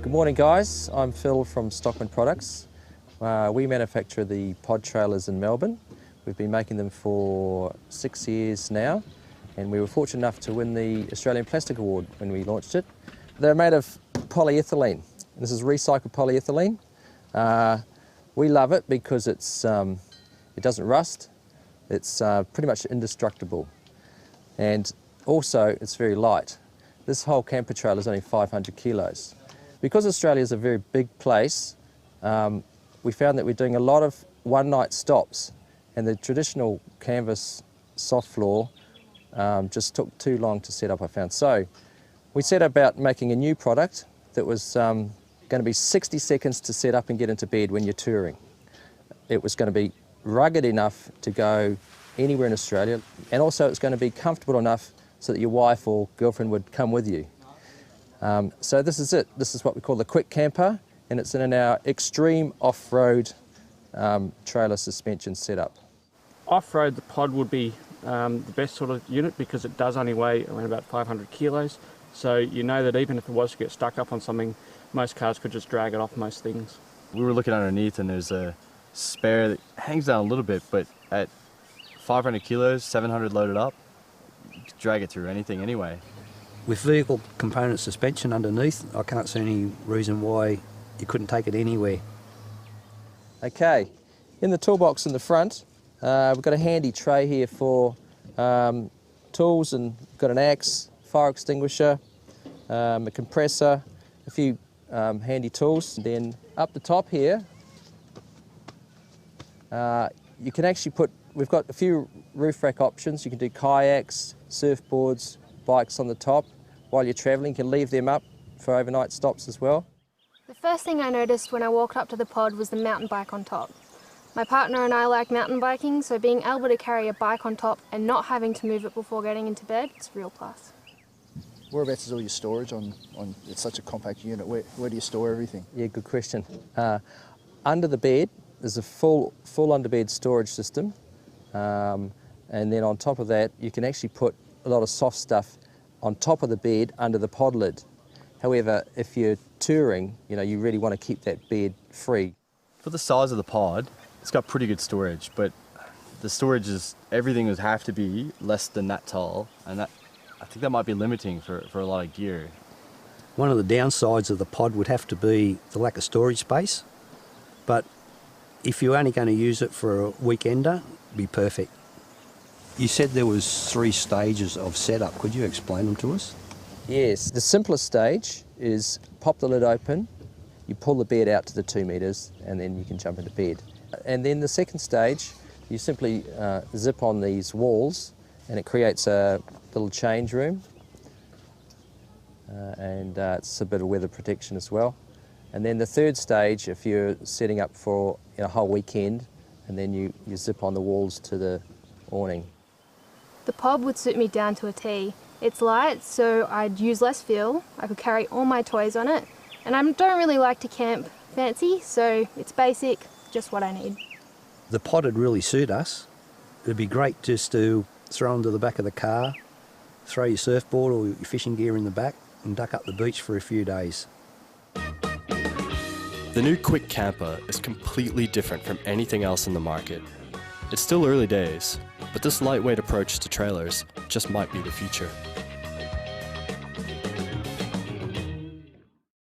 Good morning guys, I'm Phil from Stockman Products. We manufacture the pod trailers in Melbourne. We've been making them for 6 years now, and we were fortunate enough to win the Australian Plastic Award when we launched it. They're made of polyethylene. This is recycled polyethylene. We love it because it doesn't rust. It's pretty much indestructible, and also it's very light. This whole camper trailer is only 500 kilos. Because Australia is a very big place, we found that we're doing a lot of one-night stops, and the traditional canvas soft floor just took too long to set up, I found. So we set about making a new product that was going to be 60 seconds to set up and get into bed when you're touring. It was going to be rugged enough to go anywhere in Australia, and also it's going to be comfortable enough so that your wife or girlfriend would come with you. So this is it. This is what we call the Quick Camper, and it's in our extreme off-road trailer suspension setup. Off-road, the pod would be the best sort of unit because it does only weigh around about 500 kilos. So you know that even if it was to get stuck up on something, most cars could just drag it off most things. We were looking underneath and there's a spare that hangs down a little bit, but at 500 kilos, 700 loaded up, you could drag it through anything anyway. With vehicle component suspension underneath, I can't see any reason why you couldn't take it anywhere. Okay, in the toolbox in the front, we've got a handy tray here for tools, and we've got an axe, fire extinguisher, a compressor, a few handy tools. And then up the top here, you can actually put, we've got a few roof rack options. You can do kayaks, surfboards, bikes on the top. While you're travelling, you can leave them up for overnight stops as well. The first thing I noticed when I walked up to the pod was the mountain bike on top. My partner and I like mountain biking, so being able to carry a bike on top and not having to move it before getting into bed is a real plus. Whereabouts is all your storage on it's such a compact unit? Where do you store everything? Yeah, good question. Under the bed, there's a full under-bed storage system, and then on top of that, you can actually put a lot of soft stuff on top of the bed under the pod lid. However, if you're touring, you really want to keep that bed free. For the size of the pod, it's got pretty good storage, but the storage is, everything would have to be less than that tall, and that, I think that might be limiting for a lot of gear. One of the downsides of the pod would have to be the lack of storage space, but if you're only going to use it for a weekender, it'd be perfect. You said there was 3 stages of setup. Could you explain them to us? Yes, the simplest stage is pop the lid open, you pull the bed out to the 2 metres, and then you can jump into bed. And then the second stage, you simply zip on these walls, and it creates a little change room, and it's a bit of weather protection as well. And then the third stage, if you're setting up for a whole weekend, and then you zip on the walls to the awning. The pod would suit me down to a T. It's light, so I'd use less fuel, I could carry all my toys on it, and I don't really like to camp fancy, so it's basic, just what I need. The pod would really suit us. It'd be great just to throw into the back of the car, throw your surfboard or your fishing gear in the back, and duck up the beach for a few days. The new Quick Camper is completely different from anything else in the market. It's still early days, but this lightweight approach to trailers just might be the future.